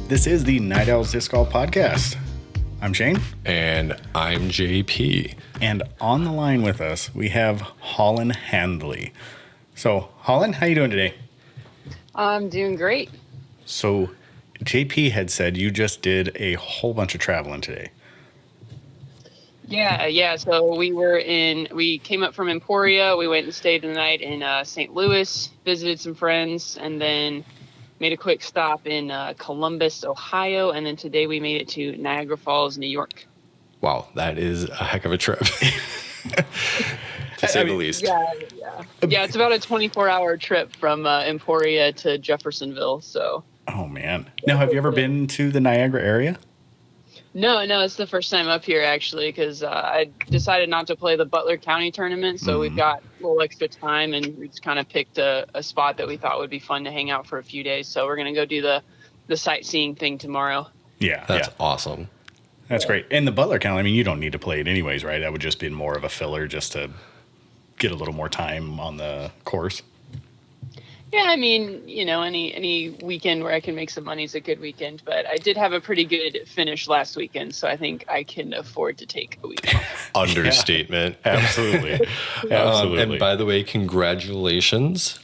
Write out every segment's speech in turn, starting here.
This is the Night Owls Disc Golf Podcast. I'm Shane. And I'm JP. And on the line with us, we have Holyn Handley. So, Holyn, how you doing today? I'm doing great. So, JP had said you just did a whole bunch of traveling today. Yeah. So we came up from Emporia. We went and stayed the night in St. Louis, visited some friends, and then made a quick stop in Columbus, Ohio. And then today we made it to Niagara Falls, New York. Wow, that is a heck of a trip, to say the least. Yeah, it's about a 24-hour trip from Emporia to Jeffersonville. So. Oh, man. Now, have you ever been to the Niagara area? No, it's the first time up here, actually, because I decided not to play the Butler County tournament, so we've got a little extra time, and we just kind of picked a spot that we thought would be fun to hang out for a few days. So we're going to go do the sightseeing thing tomorrow. Yeah. That's awesome. That's great. And the Butler County, I mean, you don't need to play it anyways, right? That would just be more of a filler just to get a little more time on the course. Yeah, I mean, any weekend where I can make some money is a good weekend, but I did have a pretty good finish last weekend, so I think I can afford to take a week off. Understatement. Yeah, absolutely. Absolutely. And by the way, congratulations.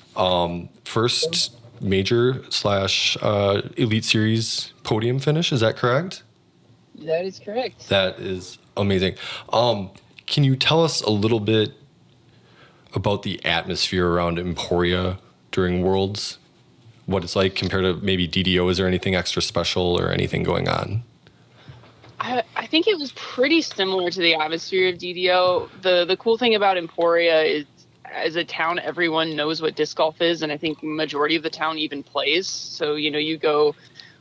First major / Elite Series podium finish, is that correct? That is correct. That is amazing. Can you tell us a little bit about the atmosphere around Emporia during Worlds, what it's like compared to maybe DDO? Is there anything extra special or anything going on? I think it was pretty similar to the atmosphere of DDO. The cool thing about Emporia is, as a town, everyone knows what disc golf is, and I think majority of the town even plays. So, you go,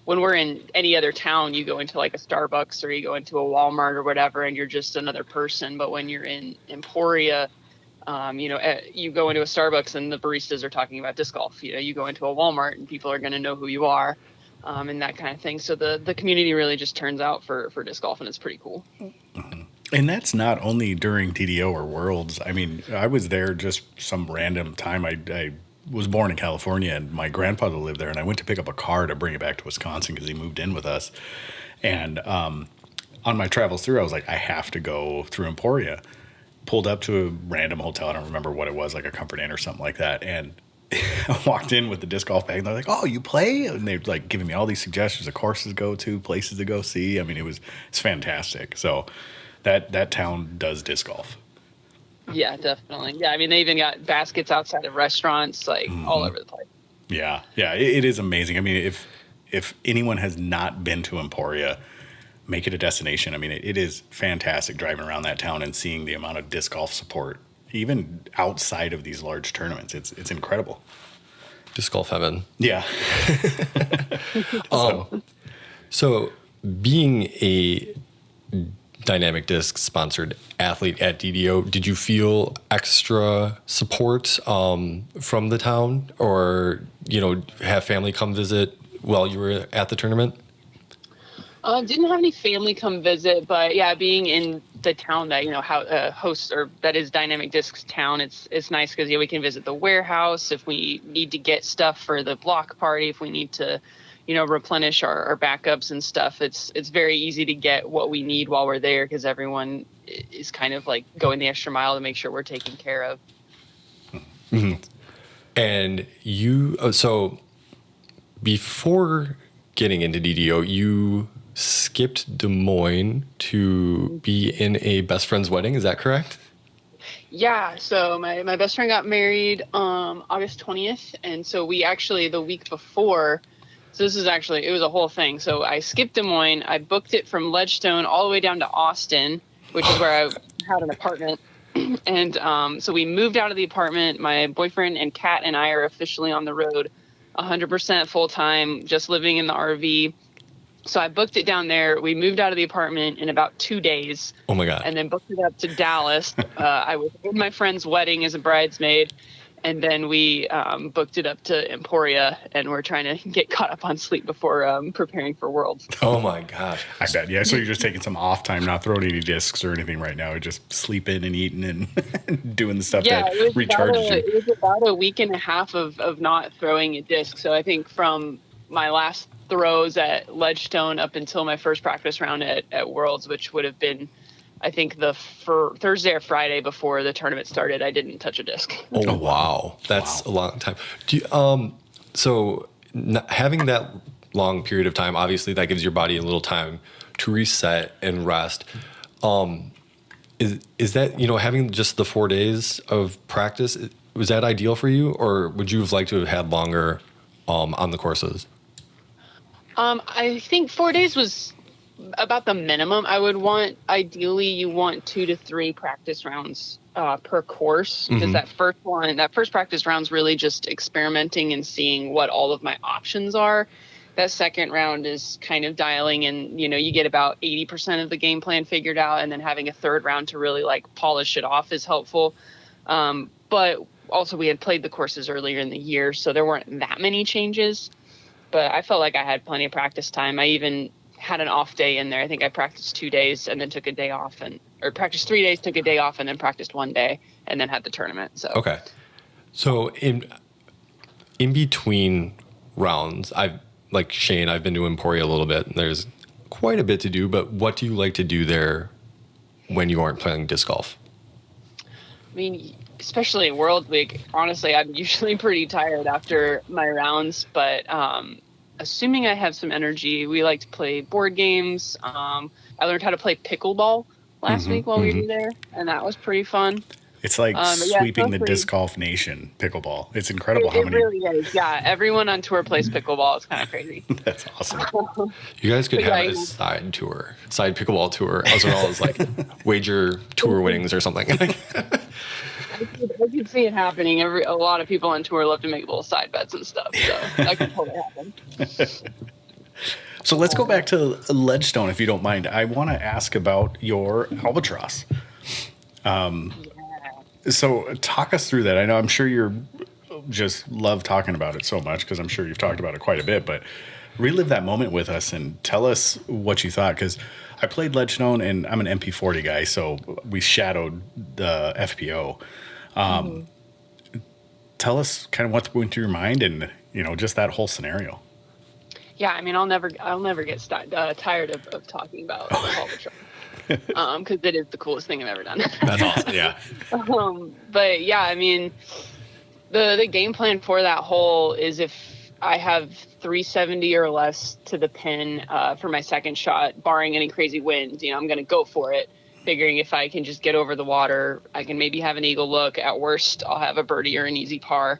when we're in any other town, you go into like a Starbucks or you go into a Walmart or whatever, and you're just another person. But when you're in Emporia, you go into a Starbucks and the baristas are talking about disc golf. You go into a Walmart and people are going to know who you are, and that kind of thing. So the community really just turns out for disc golf, and it's pretty cool. Mm-hmm. And that's not only during DDO or Worlds. I mean, I was there just some random time. I was born in California, and my grandfather lived there, and I went to pick up a car to bring it back to Wisconsin because he moved in with us. And on my travels through, I was like, I have to go through Emporia. Pulled up to a random hotel. I don't remember what it was, like a Comfort Inn or something like that. And I walked in with the disc golf bag, and they're like, "Oh, you play?" And they're like giving me all these suggestions of courses to go to, places to go see. I mean, it's fantastic. So that town does disc golf. Yeah, definitely. Yeah, I mean, they even got baskets outside of restaurants, like all over the place. Yeah, it is amazing. I mean, if anyone has not been to Emporia, make it a destination. I mean, it is fantastic driving around that town and seeing the amount of disc golf support, even outside of these large tournaments. It's incredible. Disc golf heaven. Yeah. So being a Dynamic Disc sponsored athlete at DDO, did you feel extra support from the town, or have family come visit while you were at the tournament? Didn't have any family come visit, but yeah, being in the town that hosts, or that is Dynamic Disc's town, it's nice because we can visit the warehouse if we need to get stuff for the block party, if we need to replenish our backups and stuff. It's very easy to get what we need while we're there because everyone is kind of like going the extra mile to make sure we're taken care of. Mm-hmm. And so before getting into DDO, you skipped Des Moines to be in a best friend's wedding. Is that correct? Yeah. So my best friend got married August 20th. And so we actually, the week before, so this is actually, it was a whole thing. So I skipped Des Moines. I booked it from Ledgestone all the way down to Austin, which is where I had an apartment. And so we moved out of the apartment. My boyfriend and Kat and I are officially on the road 100% full time, just living in the RV. So I booked it down there. We moved out of the apartment in about 2 days. Oh my God. And then booked it up to Dallas. I was in my friend's wedding as a bridesmaid. And then we booked it up to Emporia, and we're trying to get caught up on sleep before preparing for Worlds. Oh my gosh. I bet. Yeah. So you're just taking some off time, not throwing any discs or anything right now. You're just sleeping and eating and doing the stuff that recharges you. It was about a week and a half of not throwing a disc. So I think from my last throws at Ledgestone up until my first practice round at Worlds, which would have been, I think, Thursday or Friday before the tournament started. I didn't touch a disc. Oh, wow. That's a long time. Having that long period of time, obviously that gives your body a little time to reset and rest. Is that, having just the 4 days of practice, was that ideal for you, or would you have liked to have had longer on the courses? I think 4 days was about the minimum I would want. Ideally, you want 2 to 3 practice rounds per course, because that first practice round's really just experimenting and seeing what all of my options are. That second round is kind of dialing in, you get about 80% of the game plan figured out, and then having a third round to really like polish it off is helpful. But also we had played the courses earlier in the year, so there weren't that many changes, but I felt like I had plenty of practice time. I even had an off day in there. I think I practiced 2 days and then took a day off, or practiced 3 days, took a day off, and then practiced 1 day, and then had the tournament. So okay. So in between rounds, like Shane, I've been to Emporia a little bit, and there's quite a bit to do, but what do you like to do there when you aren't playing disc golf? I mean, especially at World Week, honestly, I'm usually pretty tired after my rounds, but assuming I have some energy, we like to play board games. I learned how to play pickleball last week while we were there, and that was pretty fun. It's like sweeping the disc golf nation, pickleball. It's incredible It really is. Yeah, everyone on tour plays pickleball. It's kind of crazy. That's awesome. You guys could have a side pickleball tour, as well as like wager tour winnings or something. I could see it happening. A lot of people on tour love to make little side bets and stuff, so that could totally happen. So let's go back to Ledgestone, if you don't mind. I want to ask about your Holbatross. So talk us through that. I'm sure you're just love talking about it so much, because I'm sure you've talked about it quite a bit, but relive that moment with us and tell us what you thought, because I played Ledgestone and I'm an MP40 guy, so we shadowed the FPO. Tell us kind of what went through your mind and, just that whole scenario. Yeah, I mean, I'll never get tired of talking about Holbatross. Because it is the coolest thing I've ever done. That's awesome. Yeah. But yeah, I mean, the game plan for that hole is if I have 370 or less to the pin for my second shot, barring any crazy winds, I'm going to go for it, figuring if I can just get over the water, I can maybe have an eagle look. At worst, I'll have a birdie or an easy par.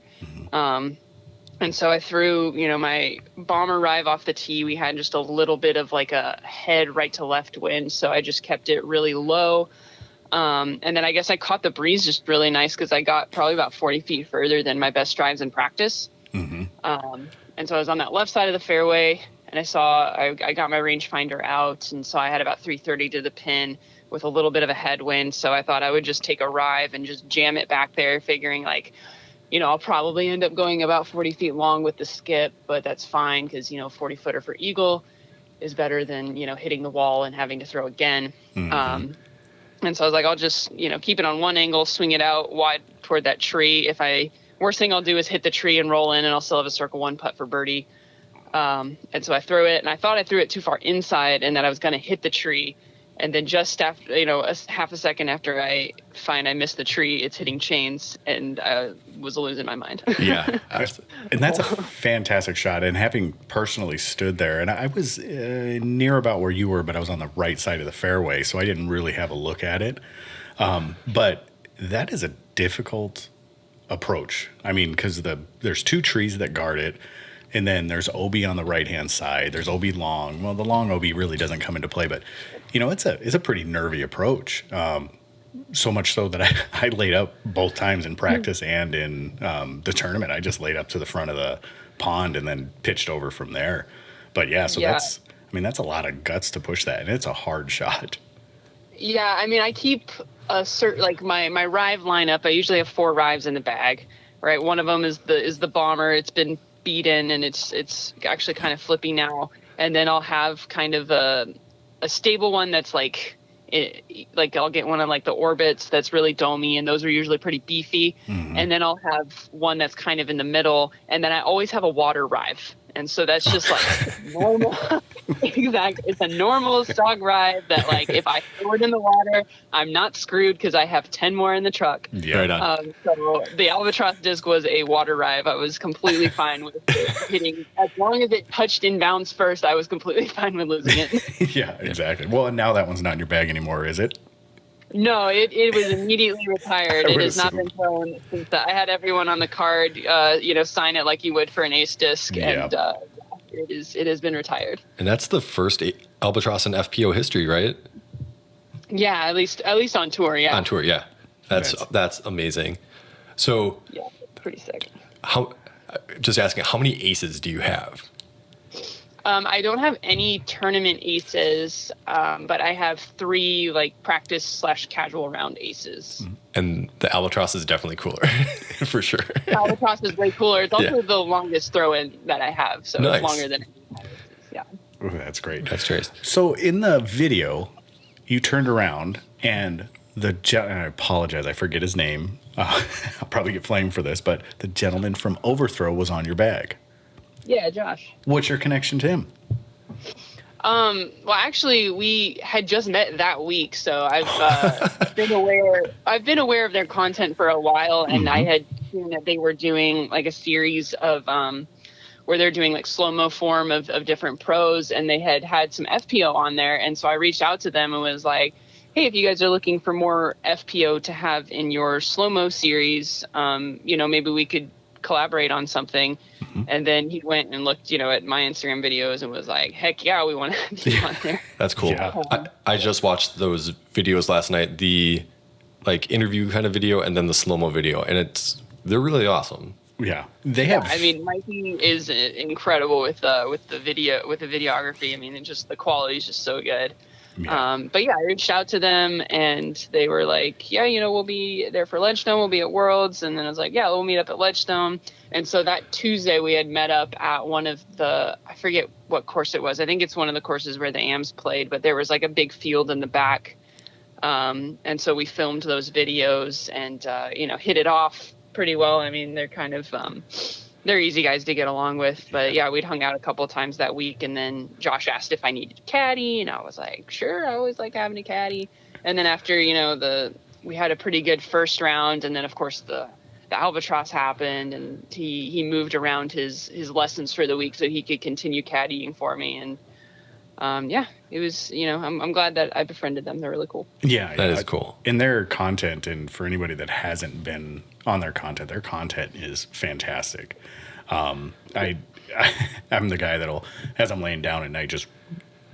And so I threw, my bomber rive off the tee. We had just a little bit of like a head right to left wind, so I just kept it really low. And then I guess I caught the breeze just really nice, because I got probably about 40 feet further than my best drives in practice. And so I was on that left side of the fairway, and I got my rangefinder out, and so I had about 330 to the pin with a little bit of a headwind. So I thought I would just take a rive and just jam it back there, figuring like, I'll probably end up going about 40 feet long with the skip, but that's fine, because, 40 footer for eagle is better than, hitting the wall and having to throw again. And so I was like, I'll just, keep it on one angle, swing it out wide toward that tree. Worst thing I'll do is hit the tree and roll in, and I'll still have a circle one putt for birdie. And so I threw it, and I thought I threw it too far inside and that I was going to hit the tree. And then just after, half a second after I find I missed the tree, it's hitting chains, and I was losing my mind. Yeah. And that's a fantastic shot. And having personally stood there, and I was near about where you were, but I was on the right side of the fairway, so I didn't really have a look at it. But that is a difficult approach. I mean, because there's 2 trees that guard it. And then there's OB on the right-hand side. There's OB long. Well, the long OB really doesn't come into play, but, it's a pretty nervy approach. So much so that I laid up both times in practice and in the tournament. I just laid up to the front of the pond and then pitched over from there. But, that's a lot of guts to push that, and it's a hard shot. Yeah, I mean, I keep a certain, like my rive lineup. I usually have 4 rives in the bag, right? One of them is the bomber. It's been beaten, and it's actually kind of flippy now, and then I'll have kind of a stable one that's like I'll get one of like the orbits that's really domey, and those are usually pretty beefy. And then I'll have one that's kind of in the middle, and then I always have a water rive, And so that's just like normal. Exactly. It's a normal stock ride that, like, if I throw it in the water, I'm not screwed because I have 10 more in the truck. Yeah. Right on. So the Albatross disc was a water ride. I was completely fine with it hitting. As long as it touched inbounds first, I was completely fine with losing it. Yeah, exactly. Well, and now that one's not in your bag anymore, is it? No, it was immediately retired. I It would has not been assume. thrown since I had everyone on the card, sign it like you would for an ace disc, Yeah. and it has been retired. And that's the first Albatross in FPO history, right? Yeah, at least on tour. Yeah, On tour, yeah. That's amazing. So, yeah, pretty sick. just asking, how many aces do you have? I don't have any tournament aces, but I have 3 like practice / casual round aces. And the Albatross is definitely cooler, for sure. Holbatross is way cooler. It's also Yeah. the longest throw-in that I have, so Nice. it's longer than yeah. Ooh, that's great. That's Trace. So in the video, you turned around and and I apologize, I forget his name. I'll probably get flamed for this, but the gentleman from Overthrow was on your bag. Yeah, Josh. What's your connection to him? Well, actually, we had just met that week, so I've been aware of their content for a while, and I had seen that they were doing like a series of where they're doing like slow-mo form of different pros, and they had some FPO on there, and so I reached out to them and was like, hey, if you guys are looking for more FPO to have in your slow-mo series, maybe we could collaborate on something. And then he went and looked, at my Instagram videos and was like, heck yeah, we want to be on there. That's cool. Yeah. I just watched those videos last night, the like interview kind of video and then the slow-mo video, and they're really awesome. Yeah, they have. I mean, Mikey is incredible with the videography. I mean, and just the quality is just so good. Yeah. But yeah, I reached out to them and they were like, yeah, we'll be there for Ledgestone. We'll be at Worlds. And then I was like, yeah, we'll meet up at Ledgestone. And so that Tuesday we had met up at one of I forget what course it was. I think it's one of the courses where the AMs played, but there was like a big field in the back. And so we filmed those videos and, hit it off pretty well. I mean, they're kind of, they're easy guys to get along with, but yeah, we'd hung out a couple of times that week. And then Josh asked if I needed a caddy, and I was like, sure, I always like having a caddy. And then after, we had a pretty good first round. And then of course the Albatross happened, and he moved around his lessons for the week so he could continue caddying for me. And it was, I'm glad that I befriended them. They're really cool. Yeah, That is cool. In their content, and for anybody that hasn't been on their content is fantastic. I'm the guy that'll, as I'm laying down at night, just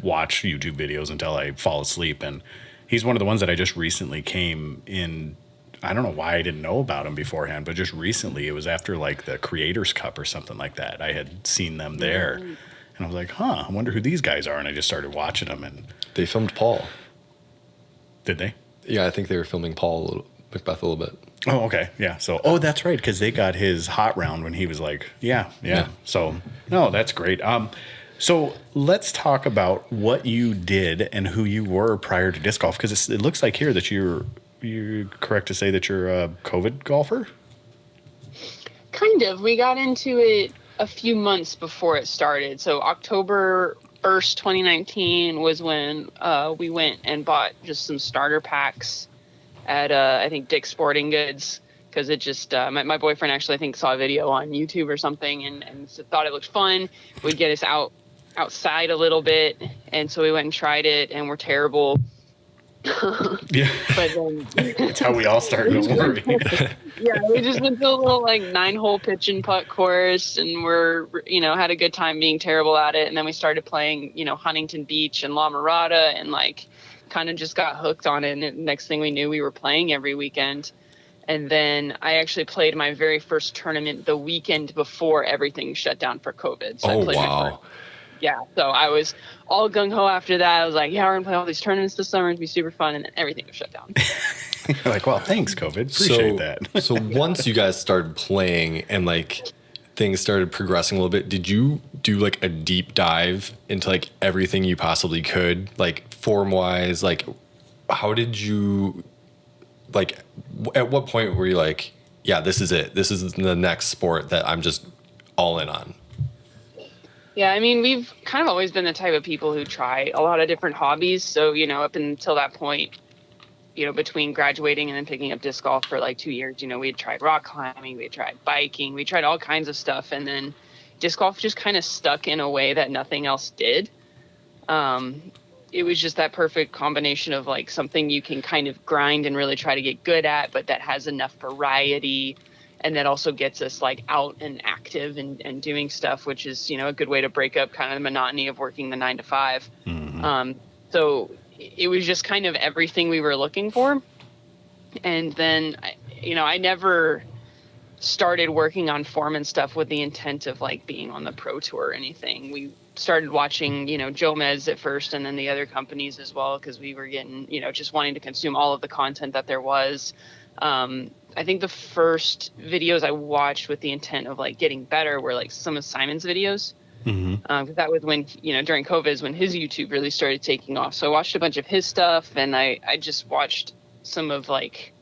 watch YouTube videos until I fall asleep. And he's one of the ones that I just recently came in. I don't know why I didn't know about him beforehand, but just recently, it was after like the Creators Cup or something like that. I had seen them there, and I was like, I wonder who these guys are. And I just started watching them. And They filmed Paul. did they? Yeah, I think they were filming Macbeth a little bit. Oh, okay. Yeah. So, that's right. Because they got his hot round when he was like, yeah. So, no, that's great. So let's talk about what you did and who you were prior to disc golf. Because it looks like here that you're correct to say that you're a COVID golfer? Kind of. We got into it a few months before it started. So October 1st, 2019 was when we went and bought just some starter packs at, I think, Dick's Sporting Goods. Because it just, my boyfriend actually, I think, saw a video on YouTube or something and thought it looked fun. Would get us outside a little bit. And so we went and tried it, and we're terrible. Yeah. But then That's how we all start. Don't worry. yeah, we just went to a little like 9-hole pitch and putt course, and had a good time being terrible at it. And then we started playing, Huntington Beach and La Mirada, and like kind of just got hooked on it. And next thing we knew, we were playing every weekend. And then I actually played my very first tournament the weekend before everything shut down for COVID. So I played my first. Yeah, so I was all gung-ho after that. I was like, yeah, we're going to play all these tournaments this summer. It's going to be super fun. And then everything was shut down. You're like, well, thanks, COVID. Appreciate that. So once you guys started playing and like things started progressing a little bit, did you do like a deep dive into like everything you possibly could, like form-wise? Like, how did you, like, at what point were you like, yeah, this is it. This is the next sport that I'm just all in on? Yeah, I mean, we've kind of always been the type of people who try a lot of different hobbies. So, up until that point, between graduating and then picking up disc golf for like 2 years, we had tried rock climbing, we had tried biking, we tried all kinds of stuff. And then disc golf just kind of stuck in a way that nothing else did. It was just that perfect combination of like something you can kind of grind and really try to get good at, but that has enough variety. And that also gets us like out and active and doing stuff, which is, a good way to break up kind of the monotony of working the 9 to 5. Mm-hmm. So it was just kind of everything we were looking for. And then, I never started working on form and stuff with the intent of like being on the pro tour or anything. We started watching, Joe Mez at first and then the other companies as well, because we were getting, just wanting to consume all of the content that there was. I think the first videos I watched with the intent of like getting better were like some of Simon's videos. Mm-hmm. That was when, during COVID is when his YouTube really started taking off. So I watched a bunch of his stuff, and I just watched some of like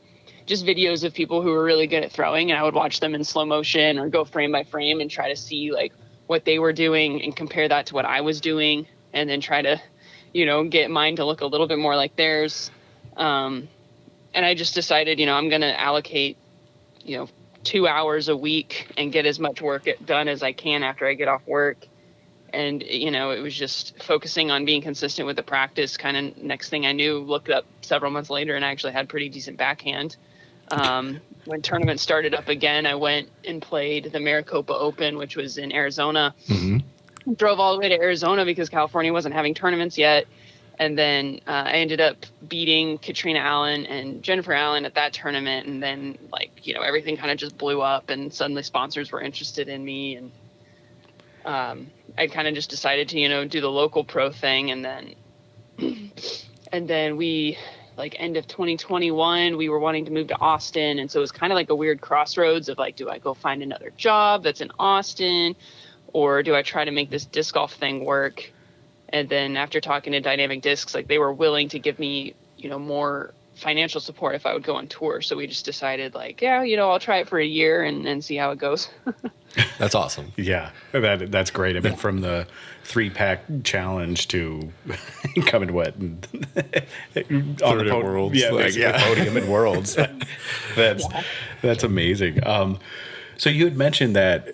just videos of people who were really good at throwing, and I would watch them in slow motion or go frame by frame and try to see like what they were doing and compare that to what I was doing, and then try to, get mine to look a little bit more like theirs. And I just decided, I'm going to allocate, 2 hours a week and get as much work done as I can after I get off work. And, it was just focusing on being consistent with the practice. Kind of next thing I knew, looked up several months later and I actually had pretty decent backhand. When tournaments started up again, I went and played the Maricopa Open, which was in Arizona. Mm-hmm. Drove all the way to Arizona because California wasn't having tournaments yet. And then I ended up beating Katrina Allen and Jennifer Allen at that tournament. And then, everything kind of just blew up, and suddenly sponsors were interested in me. And I kind of just decided to, do the local pro thing. And then we, end of 2021, we were wanting to move to Austin. And so it was kind of like a weird crossroads of do I go find another job that's in Austin, or do I try to make this disc golf thing work? And then after talking to Dynamic Discs, they were willing to give me, more financial support if I would go on tour. So we just decided I'll try it for a year and see how it goes. That's awesome. Yeah, that's great. I mean, from the 3-pack challenge to coming to what? On Third at Worlds. Yeah, the podium at Worlds. That's amazing. So you had mentioned that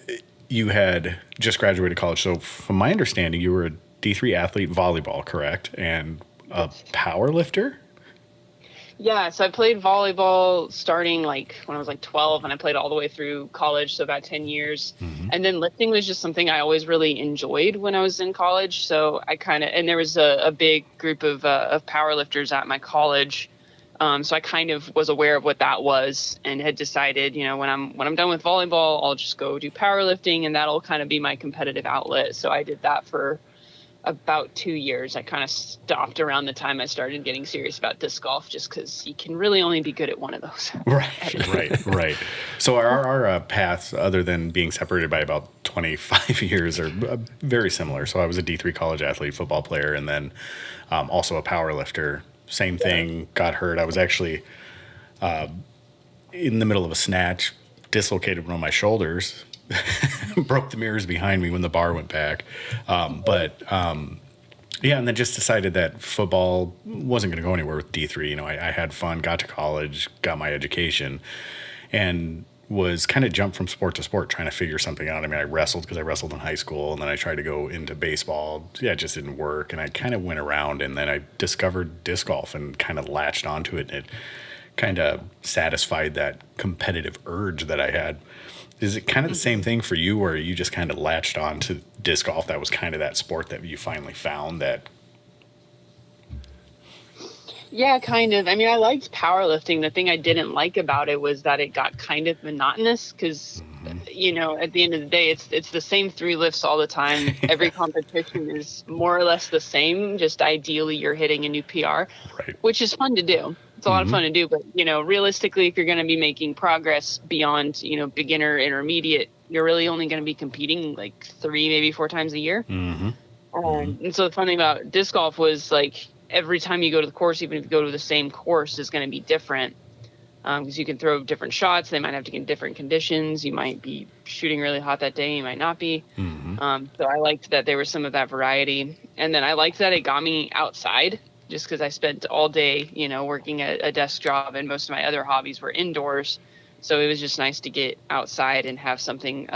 you had just graduated college. So from my understanding, you were a D3 athlete in volleyball, correct? And a power lifter? Yeah, so I played volleyball starting when I was 12, and I played all the way through college, so about 10 years. Mm-hmm. And then lifting was just something I always really enjoyed when I was in college. So and there was a big group of power lifters at my college. So I kind of was aware of what that was, and had decided, when I'm done with volleyball, I'll just go do powerlifting, and that'll kind of be my competitive outlet. So I did that for about 2 years. I kind of stopped around the time I started getting serious about disc golf, just because you can really only be good at one of those. Right. So our paths, other than being separated by about 25 years, are very similar. So I was a D3 college athlete, football player, and then also a power lifter. Same thing, got hurt. I was actually in the middle of a snatch, dislocated one of my shoulders, broke the mirrors behind me when the bar went back. And then just decided that football wasn't going to go anywhere with D3. I had fun, got to college, got my education, and was kind of jumped from sport to sport trying to figure something out. I mean, I wrestled because I wrestled in high school, and then I tried to go into baseball. Yeah, it just didn't work. And I kind of went around, and then I discovered disc golf and kind of latched onto it. And it kind of satisfied that competitive urge that I had. Is it kind of the same thing for you, where you just kind of latched on to disc golf? That was kind of that sport that you finally found that. Yeah, kind of. I mean, I liked powerlifting. The thing I didn't like about it was that it got kind of monotonous because, at the end of the day, it's the same 3 lifts all the time. Every competition is more or less the same. Just ideally, you're hitting a new PR, Right. Which is fun to do. It's a lot of fun to do. But, realistically, if you're going to be making progress beyond, beginner, intermediate, you're really only going to be competing 3, maybe 4 times a year. Mm-hmm. And so the fun thing about disc golf was every time you go to the course, even if you go to the same course, is going to be different. because you can throw different shots. They might have to get different conditions. You might be shooting really hot that day. You might not be. So I liked that there was some of that variety. And then I liked that it got me outside, just because I spent all day, working a desk job, and most of my other hobbies were indoors. So it was just nice to get outside and have something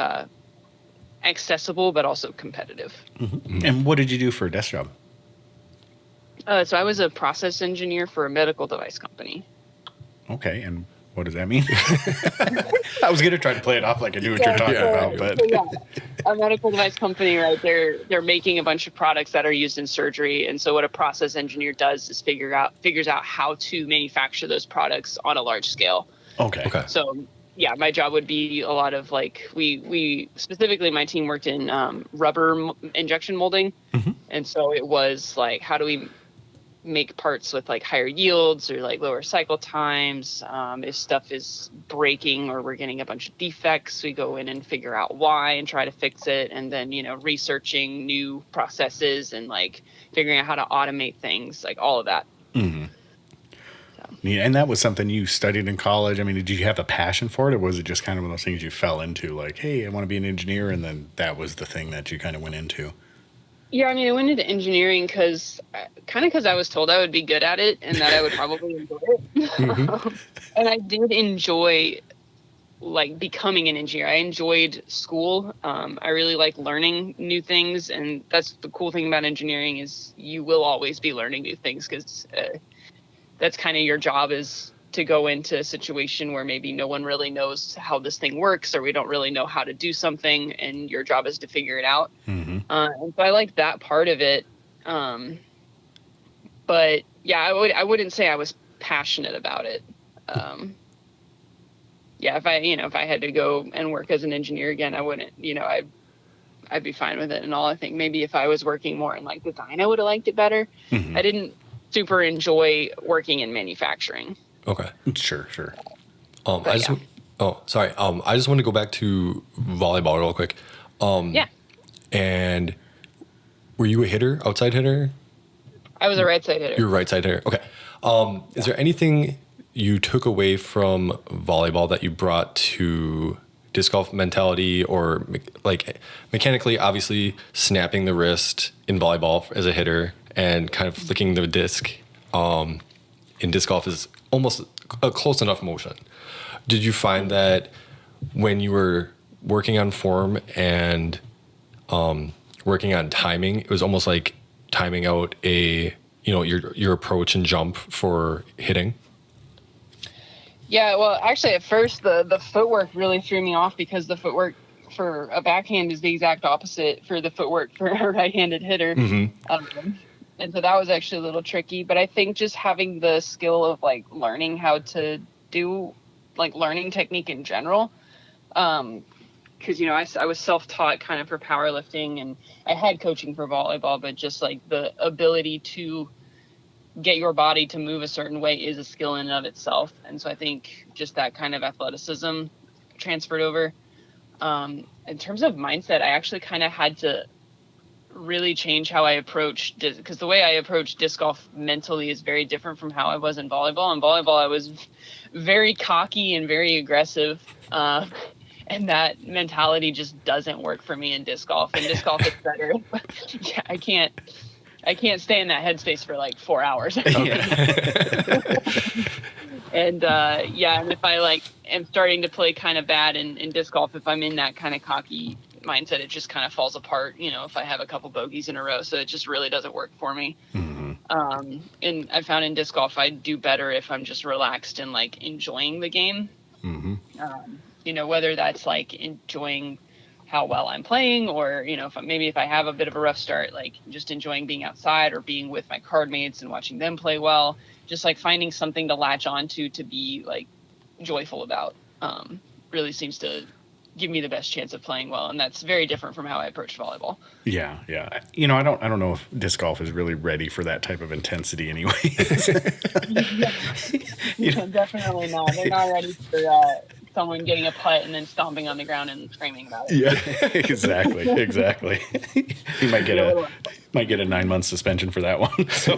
accessible, but also competitive. And what did you do for a desk job? So I was a process engineer for a medical device company. Okay, and what does that mean? I was going to try to play it off like I knew what you're talking about, but a medical device company, right? They're making a bunch of products that are used in surgery, and so what a process engineer does is figures out how to manufacture those products on a large scale. Okay. So yeah, my job would be a lot of we specifically, my team worked in rubber injection molding, and so it was like, how do we make parts with higher yields or lower cycle times? If stuff is breaking or we're getting a bunch of defects, we go in and figure out why and try to fix it, and then researching new processes and figuring out how to automate things, all of that. And that was something you studied in college. I mean, did you have a passion for it, or was it just kind of one of those things you fell into, hey, I want to be an engineer, and then that was the thing that you kind of went into? Yeah, I mean, I went into engineering because I was told I would be good at it and that I would probably enjoy it. And I did enjoy becoming an engineer. I enjoyed school. I really like learning new things, and that's the cool thing about engineering is you will always be learning new things, because that's kind of your job, is to go into a situation where maybe no one really knows how this thing works, or we don't really know how to do something, and your job is to figure it out. And so I like that part of it. But yeah, I wouldn't say I was passionate about it. Yeah, if I had to go and work as an engineer again, I wouldn't, I'd be fine with it and all. I think maybe if I was working more in design, I would have liked it better. I didn't super enjoy working in manufacturing. Okay. Sure. I just want to go back to volleyball real quick. Yeah. And were you a hitter, outside hitter? I was a right side hitter. You're a right side hitter. Okay. Is there anything you took away from volleyball that you brought to disc golf mentality, or mechanically? Obviously, snapping the wrist in volleyball as a hitter and kind of flicking the disc in disc golf is almost a close enough motion. Did you find that when you were working on form and working on timing, it was almost like timing out your approach and jump for hitting? Yeah, well, actually, at first, the footwork really threw me off, because the footwork for a backhand is the exact opposite for the footwork for a right-handed hitter. And so that was actually a little tricky. But I think just having the skill of learning how to do learning technique in general, because I was self-taught kind of for powerlifting, and I had coaching for volleyball, but just the ability to get your body to move a certain way is a skill in and of itself. And so I think just that kind of athleticism transferred over. In terms of mindset, I actually kind of had to really change how I approach, because the way I approach disc golf mentally is very different from how I was in volleyball. In volleyball, I was very cocky and very aggressive, and that mentality just doesn't work for me in disc golf. In disc golf, it's better. Yeah, I can't stay in that headspace for 4 hours. And and if I am starting to play kind of bad in disc golf, if I'm in that kind of cocky mindset, it just kind of falls apart, if I have a couple bogeys in a row. So it just really doesn't work for me. And I found in disc golf, I do better if I'm just relaxed and enjoying the game. Whether that's enjoying how well I'm playing, or if I have a bit of a rough start, just enjoying being outside or being with my card mates and watching them play well, just finding something to latch onto to be joyful about, really seems to give me the best chance of playing well. And that's very different from how I approach volleyball. Yeah. I don't know if disc golf is really ready for that type of intensity anyway. Definitely not. They're not ready for someone getting a putt and then stomping on the ground and screaming about it. Yeah, exactly. You might get a 9-month suspension for that one. So.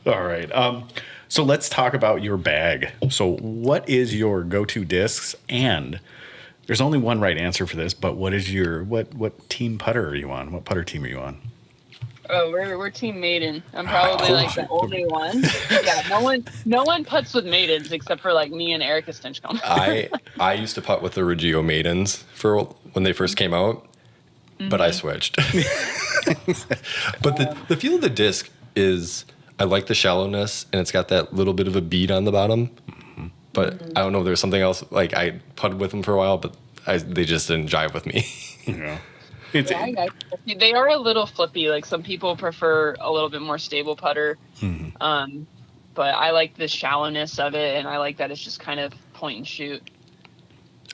All right. So let's talk about your bag. So what is your go-to discs? And there's only one right answer for this, but what is your what team putter are you on? What putter team are you on? Oh, we're Team Maiden. I'm probably like the only one. Yeah, no one putts with Maidens except for like me and Erica Stinchcomb. I used to putt with the Regio Maidens for when they first came out, but I switched. But the feel of the disc is, I like the shallowness, and it's got that little bit of a bead on the bottom. But I don't know if there's something else. Like, I putted with them for a while, but they just didn't jive with me. Yeah. They are a little flippy. Like some people prefer a little bit more stable putter. But I like the shallowness of it, and I like that it's just kind of point and shoot.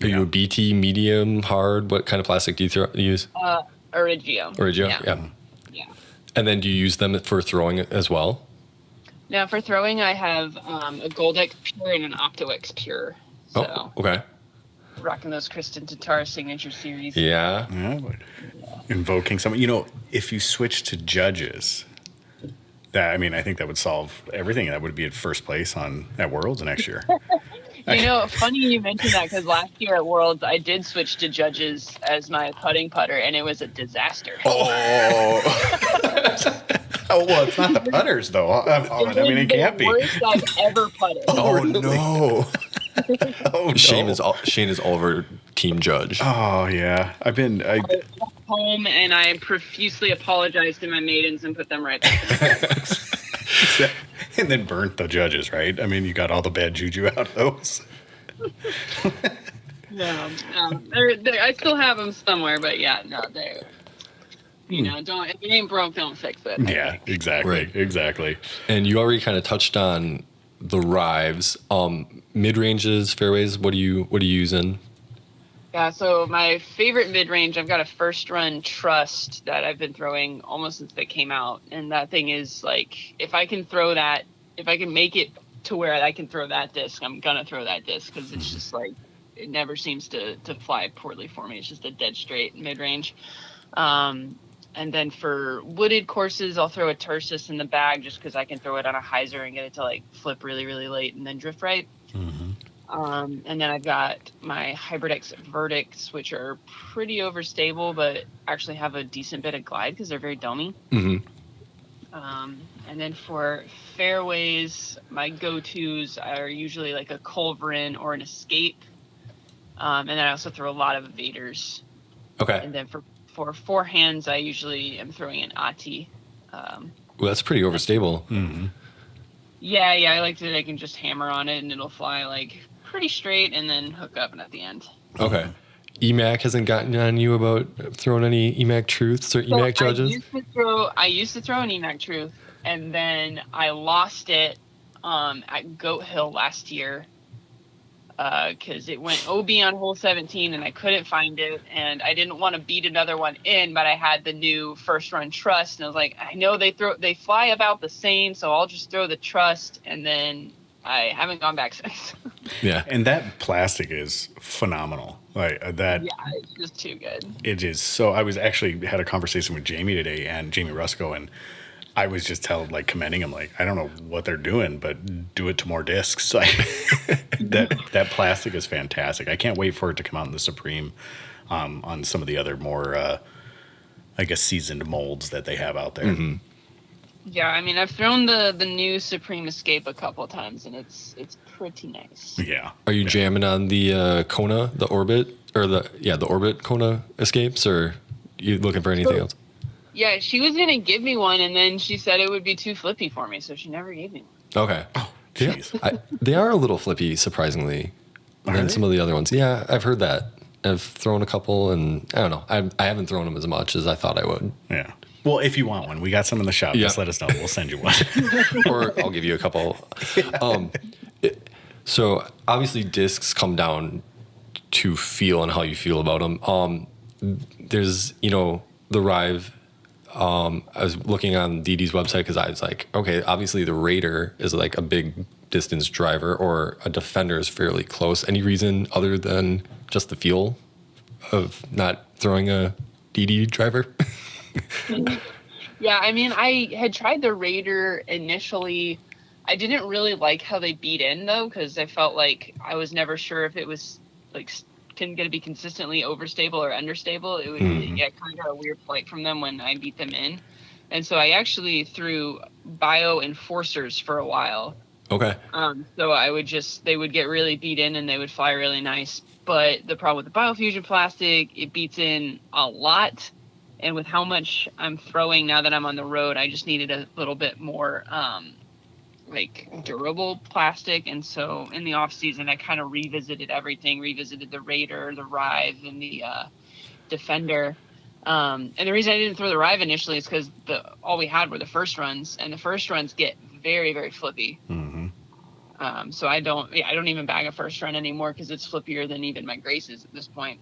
Are you a BT, medium, hard? What kind of plastic do you use? Origio. Origio, yeah. And then do you use them for throwing as well? Now for throwing, I have a Goldex Pure and an Opto-X Pure. So Oh, okay. rocking those Kristen Tatar signature series. Yeah. Invoking someone. If you switch to judges, I think that would solve everything. That would be at first place at Worlds next year. Funny you mentioned that, because last year at Worlds, I did switch to judges as my putting putter, and it was a disaster. Oh, well, it's not the putters, though. It can't be. Worst I've ever putted. Oh, no. Shane is Oliver team judge. Oh, yeah. I went home, and I profusely apologized to my maidens and put them right back. And then burnt the judges, right? You got all the bad juju out of those. No. I still have them somewhere, but yeah, no, they're... don't, if it ain't broke, don't fix it. Yeah, exactly. Right. Exactly. And you already kind of touched on the rives. Mid-ranges, fairways, what are you using? Yeah, so my favorite mid-range, I've got a first run Trust that I've been throwing almost since they came out. And that thing is like, if I can make it to where I can throw that disc, I'm going to throw that disc, because it's just like, it never seems to fly poorly for me. It's just a dead straight mid-range. And then for wooded courses, I'll throw a Tersis in the bag just because I can throw it on a hyzer and get it to like flip really, really late and then drift right. And then I've got my HybridX Verdicts, which are pretty overstable, but actually have a decent bit of glide because they're very domey. And then for fairways, my go-tos are usually like a Culverin or an Escape. And then I also throw a lot of evaders. Okay. And then for forehands, I usually am throwing an Ati. Well, that's pretty overstable. Yeah, I like that I can just hammer on it and it'll fly like pretty straight and then hook up and at the end. Okay. EMAC hasn't gotten on you about throwing any EMAC truths or EMAC judges? I used to throw an EMAC truth, and then I lost it at Goat Hill last year because it went OB on hole 17 and I couldn't find it, and I didn't want to beat another one in, but I had the new first run Trust, and I was like, I know they fly about the same, so I'll just throw the Trust, and then I haven't gone back since. Yeah. And that plastic is phenomenal. Like that. Yeah, it's just too good. It is. So I was actually had a conversation with Jamie today, and Jamie Rusko, and I was just commending him, like, I don't know what they're doing, but do it to more discs. Like, that plastic is fantastic. I can't wait for it to come out in the Supreme on some of the other more, seasoned molds that they have out there. Yeah, I've thrown the new Supreme Escape a couple of times, and it's pretty nice. Yeah. Are you jamming on the Kona, the Orbit, or the Orbit Kona Escapes, or you looking for anything else? Yeah, she was gonna give me one, and then she said it would be too flippy for me, so she never gave me one. Okay. Oh, jeez. They are a little flippy, surprisingly, than some of the other ones. Yeah, I've heard that. I've thrown a couple, and I don't know. I haven't thrown them as much as I thought I would. Yeah. Well, if you want one, we got some in the shop. Yeah. Just let us know. We'll send you one. Or I'll give you a couple. So obviously discs come down to feel and how you feel about them. There's, the Rive. I was looking on DD's website because I was like, okay, obviously the Raider is like a big distance driver, or a Defender is fairly close. Any reason other than just the feel of not throwing a DD driver? Yeah, I mean, I had tried the Raider initially. I didn't really like how they beat in though, because I felt like I was never sure if it was like going to be consistently overstable or understable. It would get kind of a weird flight from them when I beat them in, and so I actually threw bio enforcers for a while. Okay. So they would get really beat in and they would fly really nice. But the problem with the biofusion plastic, it beats in a lot. And with how much I'm throwing now that I'm on the road, I just needed a little bit more like durable plastic. And so in the off season, I kind of revisited everything, revisited the Raider, the Rive, and the Defender. And the reason I didn't throw the Rive initially is because all we had were the first runs, and the first runs get very, very flippy. So I don't even bag a first run anymore because it's flippier than even my Graces at this point.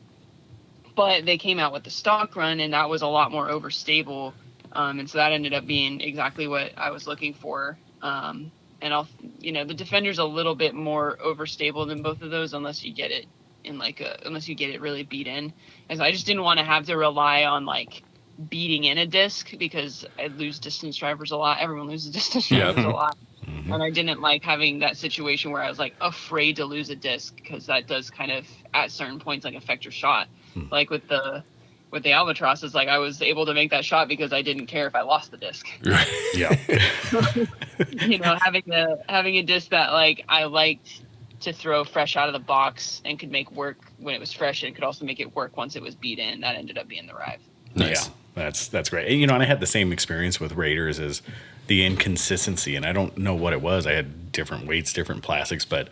But they came out with the stock run, and that was a lot more overstable, and so that ended up being exactly what I was looking for. And the Defender's a little bit more overstable than both of those, unless you get it unless you get it really beat in. And so I just didn't want to have to rely on like beating in a disc because I lose distance drivers a lot. Everyone loses distance drivers a lot. And I didn't like having that situation where I was like afraid to lose a disc, because that does kind of at certain points like affect your shot. Like with the Albatross, it's like I was able to make that shot because I didn't care if I lost the disc. Yeah. Having a disc that like I liked to throw fresh out of the box and could make work when it was fresh, and could also make it work once it was beat in, that ended up being the Rive. Nice. Yeah, that's great. And I had the same experience with Raiders as the inconsistency, and I don't know what it was. I had different weights, different plastics, but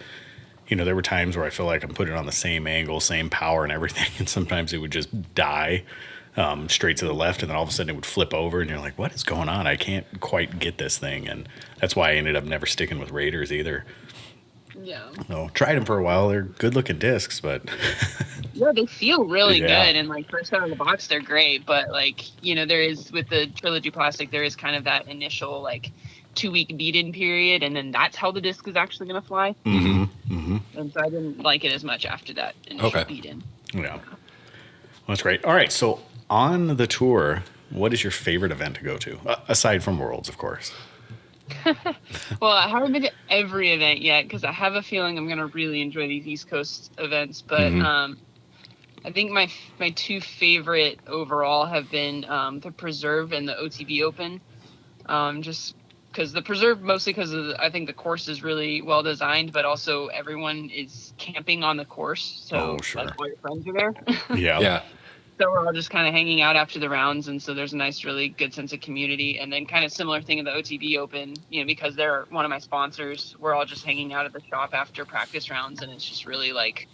there were times where I feel like I'm putting it on the same angle, same power and everything, and sometimes it would just die straight to the left, and then all of a sudden it would flip over, and you're like, what is going on? I can't quite get this thing, and that's why I ended up never sticking with Raiders either. Yeah. No, tried them for a while. They're good-looking discs, but yeah, they feel really good, and like first out of the box, they're great. But like there is with the Trilogy plastic, there is kind of that initial like 2-week beat-in period, and then that's how the disc is actually going to fly. And so I didn't like it as much after that initial beat-in. Yeah, well, that's great. All right, so on the tour, what is your favorite event to go to aside from Worlds, of course? Well, I haven't been to every event yet because I have a feeling I'm going to really enjoy these East Coast events. But I think my two favorite overall have been the Preserve and the OTB Open. Just because the Preserve, mostly because I think the course is really well designed, but also everyone is camping on the course. So like all your friends are there. Yeah. So we're all just kind of hanging out after the rounds, and so there's a nice, really good sense of community. And then kind of similar thing in the OTB Open, because they're one of my sponsors, we're all just hanging out at the shop after practice rounds, and it's just really like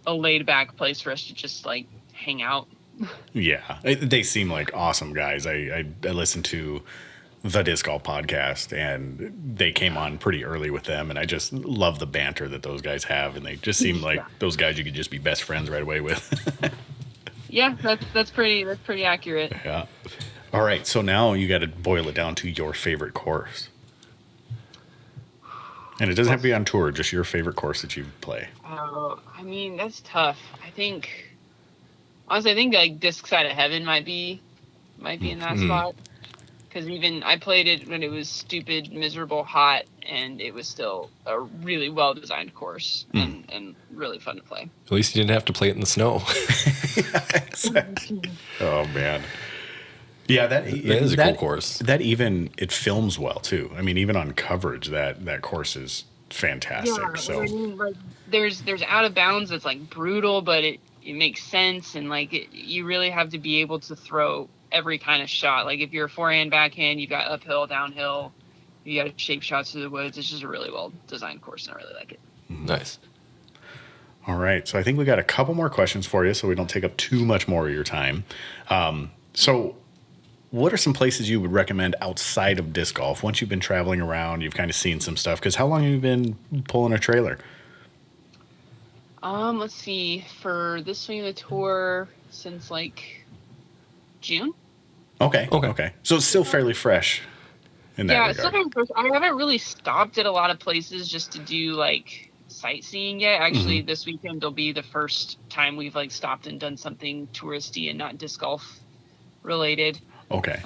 a laid-back place for us to just like hang out. Yeah, they seem like awesome guys. I listened to the Disc Golf podcast, and they came on pretty early with them, and I just love the banter that those guys have, and they just seem like those guys you could just be best friends right away with. Yeah, that's pretty accurate. Yeah. All right, so now you got to boil it down to your favorite course. And it doesn't have to be on tour, just your favorite course that you play. I mean, that's tough. Honestly, I think like Disc Side of Heaven might be in that spot. Because even I played it when it was stupid, miserable, hot, and it was still a really well-designed course and really fun to play. At least you didn't have to play it in the snow. Oh, man. Yeah, that is a cool course. It films well, too. I mean, even on coverage, that course is fantastic. Yeah, so I mean, like, there's out of bounds that's, like, brutal, but it makes sense, and, like, you really have to be able to throw every kind of shot. Like if you're a forehand, backhand, you've got uphill, downhill, you got shape shots through the woods. It's just a really well designed course, and I really like it. Nice. All right, so I think we got a couple more questions for you, so we don't take up too much more of your time. So, what are some places you would recommend outside of disc golf? Once you've been traveling around, you've kind of seen some stuff. Because how long have you been pulling a trailer? Let's see. For this swing of the tour, since like June. Okay. So it's still fairly fresh in that regard. Yeah, I haven't really stopped at a lot of places just to do like sightseeing yet. Actually, this weekend will be the first time we've like stopped and done something touristy and not disc golf related. Okay.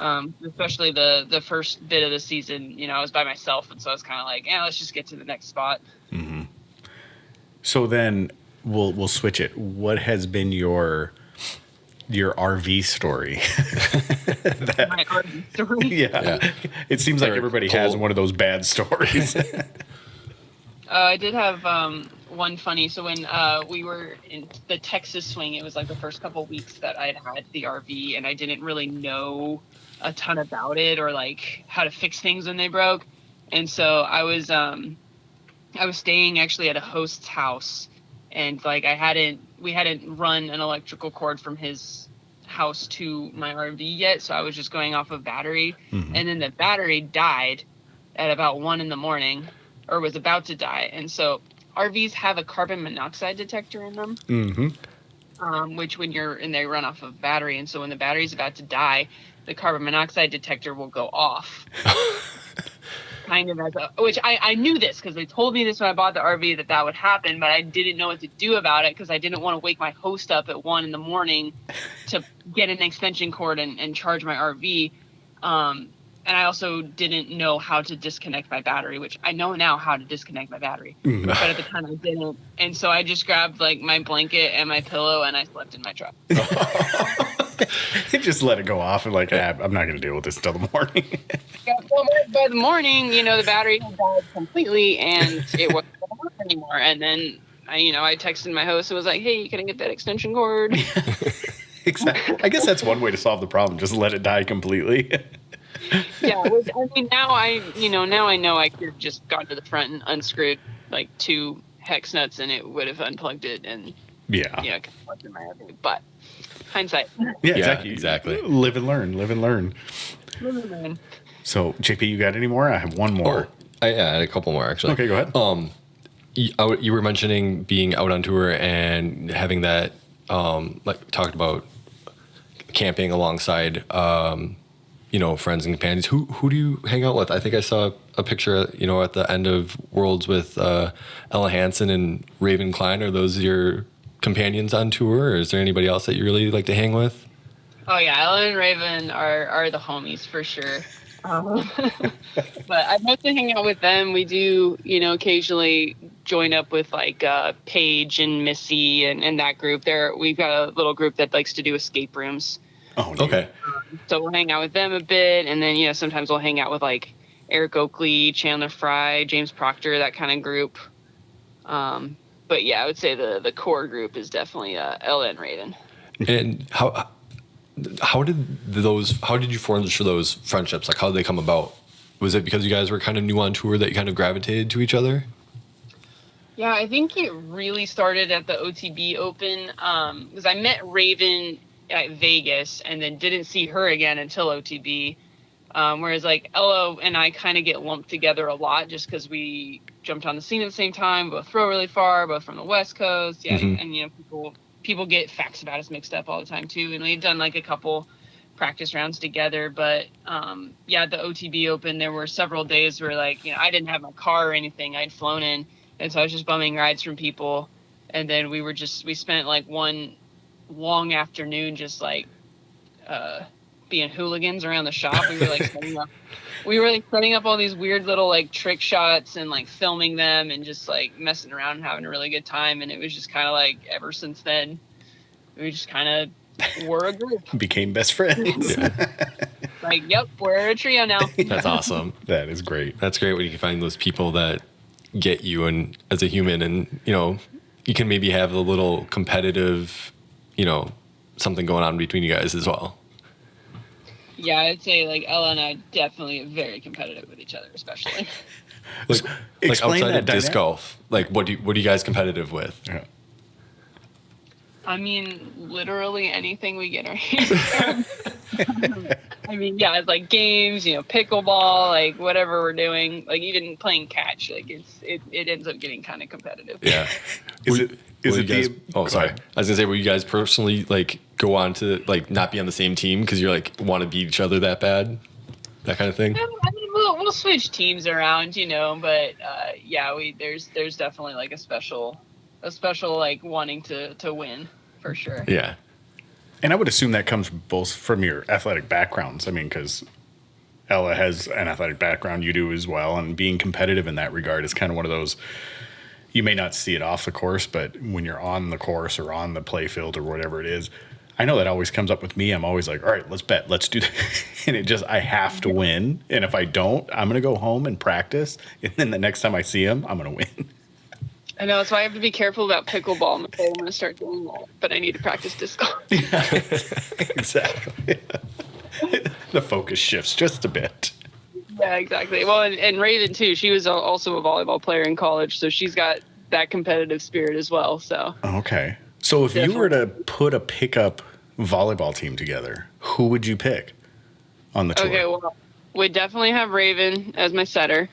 Especially the first bit of the season, I was by myself, and so I was kind of like, let's just get to the next spot. Mm-hmm. So then we'll switch it. What has been your RV story? My RV story? Yeah. It seems like everybody has one of those bad stories. I did have one funny. So when we were in the Texas swing, it was like the first couple weeks that I'd had the RV, and I didn't really know a ton about it or like how to fix things when they broke. And so I was staying actually at a host's house, and like we hadn't run an electrical cord from his house to my RV yet, so I was just going off of battery. Mm-hmm. And then the battery died at about 1 a.m, or was about to die. And so RVs have a carbon monoxide detector in them, mm-hmm. Which when you're in, they run off of battery. And so when the battery's about to die, the carbon monoxide detector will go off. Kind of which I knew this because they told me this when I bought the RV that would happen, but I didn't know what to do about it because I didn't want to wake my host up at 1 a.m. to get an extension cord and charge my RV. And I also didn't know how to disconnect my battery, which I know now how to disconnect my battery. Mm-hmm. But at the time I didn't. And so I just grabbed like my blanket and my pillow and I slept in my truck. Just let it go off and like, I'm not going to deal with this until the morning. Well, by the morning, the battery had died completely and it wasn't going to work anymore. And then I texted my host and was like, hey, can I get that extension cord? Exactly. I guess that's one way to solve the problem. Just let it die completely. Yeah, I mean, now I know I could have just gone to the front and unscrewed like 2 hex nuts and it would have unplugged it and plugged in my RV. But hindsight. Yeah, exactly. Live and learn. So, JP, you got any more? I have one more. I had a couple more actually. Okay, go ahead. You were mentioning being out on tour and having that, like talked about camping alongside. Friends and companions. Who do you hang out with? I think I saw a picture, at the end of Worlds with Ella Hansen and Raven Klein. Are those your companions on tour, or is there anybody else that you really like to hang with? Oh yeah, Ella and Raven are the homies for sure. But I mostly hang out with them. We do, occasionally join up with like Paige and Missy and that group. We've got a little group that likes to do escape rooms. Oh, okay. So we'll hang out with them a bit, and then sometimes we'll hang out with like Eric Oakley, Chandler Fry, James Proctor, that kind of group. But yeah, I would say the core group is definitely Ella and Raven. And how did you forge those friendships? Like, how did they come about? Was it because you guys were kind of new on tour that you kind of gravitated to each other? Yeah, I think it really started at the OTB Open because I met Raven at Vegas and then didn't see her again until OTB. Whereas like Ella and I kind of get lumped together a lot just because we jumped on the scene at the same time, both throw really far, both from the West Coast. Yeah. Mm-hmm. And people get facts about us mixed up all the time too. And we've done like a couple practice rounds together, but the OTB Open, there were several days where like, I didn't have my car or anything. I'd flown in. And so I was just bumming rides from people. And then we spent like one long afternoon just like being hooligans around the shop. We were like setting up all these weird little like trick shots and like filming them and just like messing around and having a really good time. And it was just kind of like ever since then we just kind of were a group. Became best friends. Like, yep, we're a trio now. That's awesome. That is great. That's great when you can find those people that get you and as a human, and you can maybe have a little competitive something going on between you guys as well. Yeah, I'd say like Ella and I definitely are very competitive with each other, especially. like outside of disc golf, like what do you guys competitive with? Yeah. I mean, literally anything we get our hands on. I mean, yeah, it's like games, pickleball, like whatever we're doing, like even playing catch, like it ends up getting kind of competitive. Yeah. Sorry. I was gonna say, will you guys personally like go on to like not be on the same team because you're like want to beat each other that bad, that kind of thing? I mean, we'll switch teams around, but there's definitely like a special like wanting to win for sure. Yeah. And I would assume that comes both from your athletic backgrounds. I mean, because Ella has an athletic background, you do as well, and being competitive in that regard is kind of one of those. You may not see it off the course, but when you're on the course or on the play field or whatever it is, I know that always comes up with me. I'm always like, all right, let's bet, let's do that. And I have to win. And if I don't, I'm going to go home and practice. And then the next time I see him, I'm going to win. I know, that's why I have to be careful about pickleball. I'm afraid I'm going to start doing that, but I need to practice disc golf. Yeah, exactly. The focus shifts just a bit. Yeah, exactly. Well, and Raven too. She was also a volleyball player in college, so she's got that competitive spirit as well. So okay. So if you were to put a pickup volleyball team together, who would you pick on the tour? Okay, well, we'd definitely have Raven as my setter.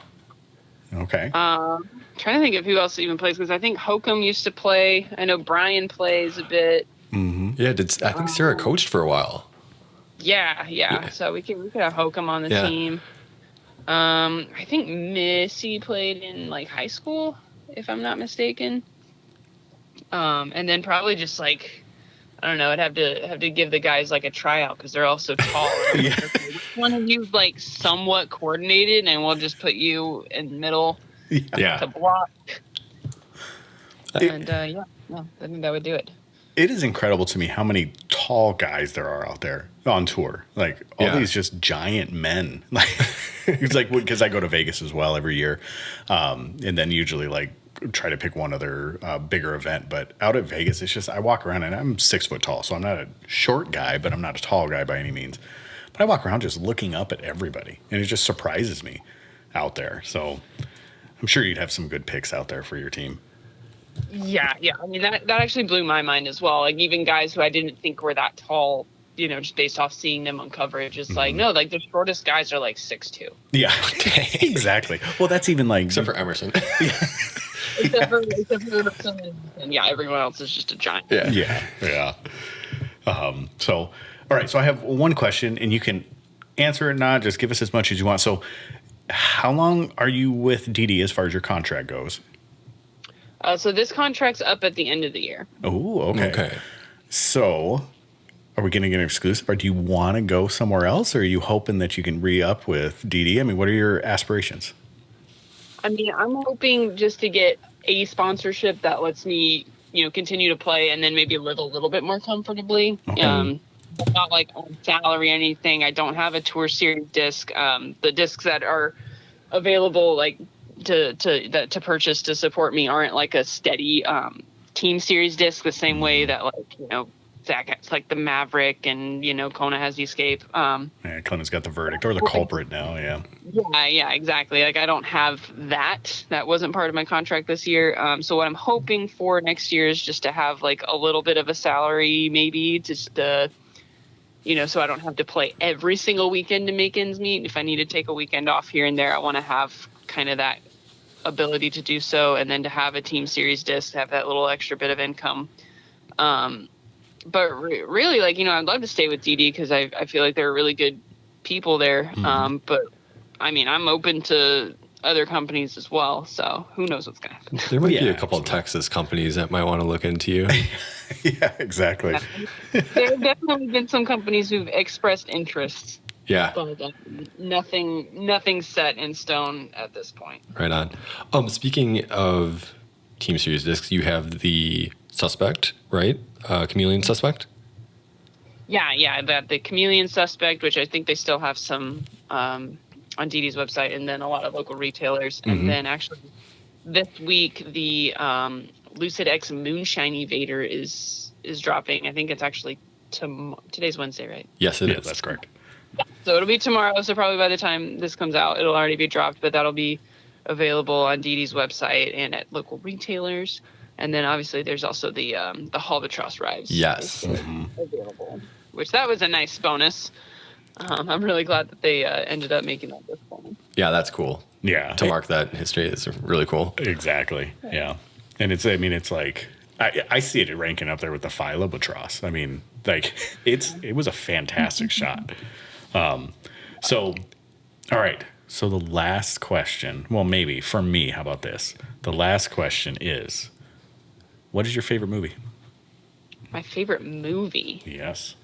Okay. Trying to think of who else even plays, because I think Hokum used to play. I know Brian plays a bit. Mm-hmm. Yeah, I think Sarah coached for a while. Yeah. So we could have Hokum on the team. I think Missy played in like high school, if I'm not mistaken. And then probably just like, I don't know, I'd have to give the guys like a tryout because they're all so tall. Yeah. One of you like somewhat coordinated, and we'll just put you in the middle to block. And I think that would do it. It is incredible to me how many tall guys there are out there on tour. Like all these just giant men. Like it's like because I go to Vegas as well every year, and then usually like try to pick one other bigger event. But out at Vegas, it's just I walk around and I'm 6 foot tall, so I'm not a short guy, but I'm not a tall guy by any means. But I walk around just looking up at everybody, and it just surprises me out there. So I'm sure you'd have some good picks out there for your team. Yeah. I mean, that actually blew my mind as well. Like even guys who I didn't think were that tall, just based off seeing them on coverage, it's like, no, like the shortest guys are like 6'2". Yeah, exactly. Well, that's even like except for Emerson. except for Emerson, and everyone else is just a giant. Yeah. So, all right. So I have one question, and you can answer it or not. Just give us as much as you want. So, how long are you with DD as far as your contract goes? So this contract's up at the end of the year. Oh, okay. So, are we going to get an exclusive, or do you want to go somewhere else, or are you hoping that you can re-up with DD? I mean, what are your aspirations? I mean, I'm hoping just to get a sponsorship that lets me, continue to play and then maybe live a little bit more comfortably. Okay. Not like on salary or anything. I don't have a Tour Series disc. The discs that are available, like to purchase to support me, aren't like a steady Team Series disc the same way that Zach has like the Maverick and Kona has the Escape. Clemens got the Verdict or the Culprit now. Yeah, exactly. Like I don't have that. That wasn't part of my contract this year. So what I'm hoping for next year is just to have like a little bit of a salary, maybe just so I don't have to play every single weekend to make ends meet. If I need to take a weekend off here and there, I want to have kind of that ability to do so, and then to have a Team Series disc, have that little extra bit of income. But really, like, I'd love to stay with DD because I feel like there are really good people there. Mm-hmm. But I mean, I'm open to other companies as well. So who knows what's going to happen. There might be a couple of Texas companies that might want to look into you. Yeah, exactly. There have definitely been some companies who've expressed interest. Yeah. But nothing set in stone at this point. Right on. Speaking of Team Series discs, you have the Suspect, right? Chameleon Suspect? Yeah. The Chameleon Suspect, which I think they still have some on DD's website, and then a lot of local retailers. Mm-hmm. And then actually this week, the Lucid X Moonshine Evader is dropping. I think it's actually today's Wednesday, right? Yes, it is. That's correct. So it'll be tomorrow. So probably by the time this comes out, it'll already be dropped, but that'll be available on DD's website and at local retailers. And then obviously there's also the Holbatross rides. Yes. Available, which that was a nice bonus. I'm really glad that they ended up making that this one. Yeah, that's cool. Yeah. To mark that in history is really cool. Exactly. Yeah. And it's like, I see it ranking up there with the Holbatross. I mean, like it was a fantastic shot. So, all right. So the last question, well, maybe for me, how about this? The last question is, what is your favorite movie? My favorite movie. Yes.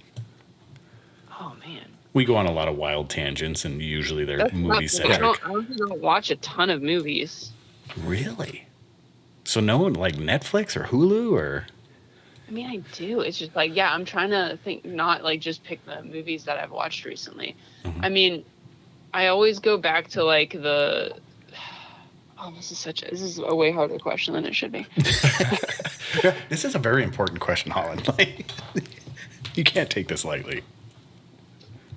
Oh man. We go on a lot of wild tangents, and usually they're That's movie not, centric. I don't watch a ton of movies. Really? So no one like Netflix or Hulu or? I mean, I do. It's just like, yeah, I'm trying to think, not like just pick the movies that I've watched recently. Mhm. I mean, I always go back to like the. Oh, this is a way harder question than it should be. This is a very important question, Holyn. Like, you can't take this lightly.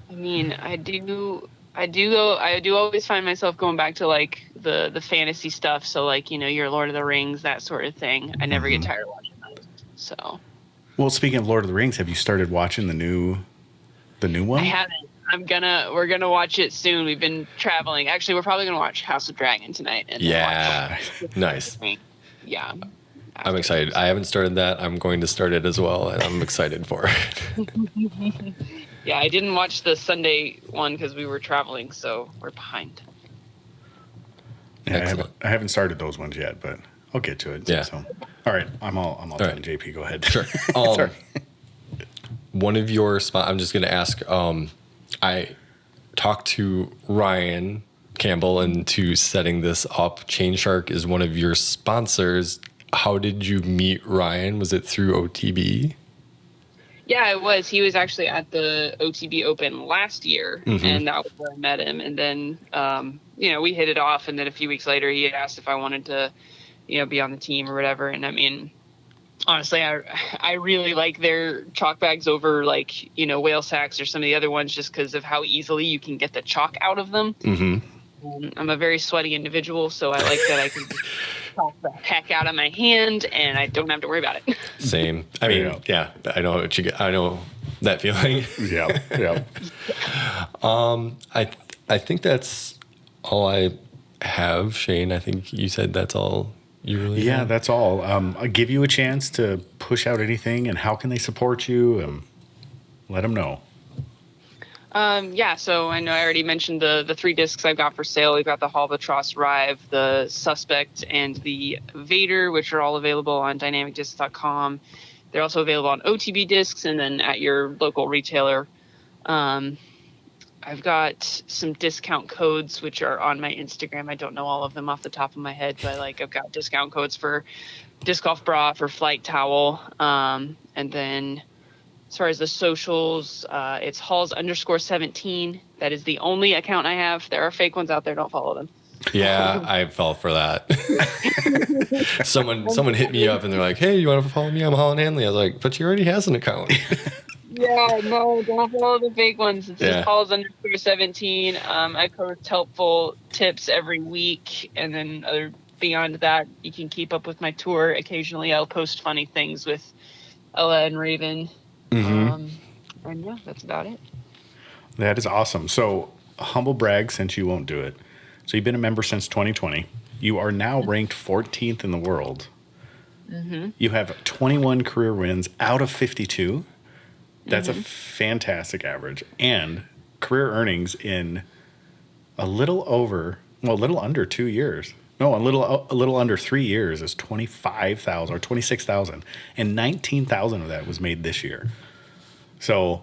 I mean, I do always find myself going back to like the fantasy stuff. So like, your Lord of the Rings, that sort of thing. I never get tired of watching those. So. Well, speaking of Lord of the Rings, have you started watching the new one? I haven't. We're gonna watch it soon. We've been traveling. Actually, we're probably gonna watch House of Dragon tonight. And Yeah. then watch Nice. Yeah. I'm excited. I haven't started that. I'm going to start it as well, and I'm excited for it. Yeah, I didn't watch the Sunday one because we were traveling, so we're behind. Yeah, I haven't started those ones yet, but I'll get to it. Yeah. So, all right, I'm all done. right. JP, go ahead. Sure. Sorry. One of your I'm just going to ask. I talked to Ryan Campbell into setting this up. Chain Shark is one of your sponsors. How did you meet Ryan? Was it through OTB? Yeah, it was. He was actually at the OTB Open last year, and that was where I met him. And then, we hit it off. And then a few weeks later, he asked if I wanted to, be on the team or whatever. And I mean, honestly, I really like their chalk bags over like, whale sacks or some of the other ones just because of how easily you can get the chalk out of them. Mm-hmm. I'm a very sweaty individual, so I like that I can chalk the heck out of my hand and I don't have to worry about it. Same. I mean, yeah, I know what you get. I know that feeling. Yeah. I think that's all I have, Shane. I think you said that's all you really have. That's all. I'll give you a chance to push out anything, and how can they support you? Let them know. So I know I already mentioned the 3 discs I've got for sale. We've got the Holbatross Rive, the Suspect, and the Vader, which are all available on dynamicdiscs.com. They're also available on OTB discs and then at your local retailer. I've got some discount codes, which are on my Instagram. I don't know all of them off the top of my head, but I've got discount codes for disc golf bra, for flight towel. And then as far as the socials, it's Halls_17. That is the only account I have. There are fake ones out there. Don't follow them. Yeah, I fell for that. Someone hit me up and they're like, "Hey, you want to follow me? I'm Holyn Handley." I was like, "But he already has an account." Yeah, no, don't follow the fake ones. It's just Halls_17. I post helpful tips every week, and then beyond that, you can keep up with my tour. Occasionally, I'll post funny things with Ella and Raven. And yeah, that's about it. That is awesome. So, humble brag, since you won't do it. So, you've been a member since 2020. You are now ranked 14th in the world. Mm-hmm. You have 21 career wins out of 52. That's a fantastic average. And career earnings in a little under 2 years. No, a little under 3 years is 25,000 or 26,000, and 19,000 of that was made this year. So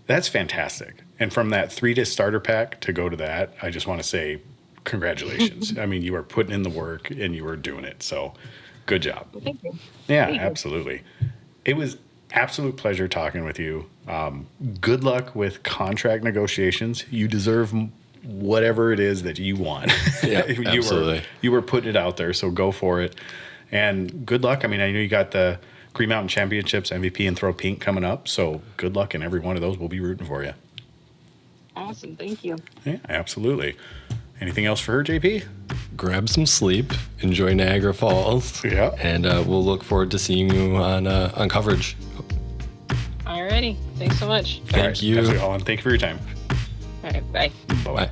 that's fantastic. And from that 3-disc starter pack to go to that, I just want to say congratulations. I mean, you are putting in the work and you are doing it. So good job. Well, thank you. Yeah, Thank you. absolutely. It was absolute pleasure talking with you. Good luck with contract negotiations. You deserve whatever it is that you want. Yeah, absolutely. You were putting it out there, so go for it. And good luck. I mean, I know you got the Green Mountain Championships MVP and Throw Pink coming up, so good luck in every one of those. We'll be rooting for you. Awesome. Thank you. Yeah, absolutely. Anything else for her, JP? Grab some sleep, enjoy Niagara Falls, and we'll look forward to seeing you on coverage. Alrighty. Thanks so much. Thank you. Absolutely, Holyn. Thank you for your time. All right. Bye. Bye.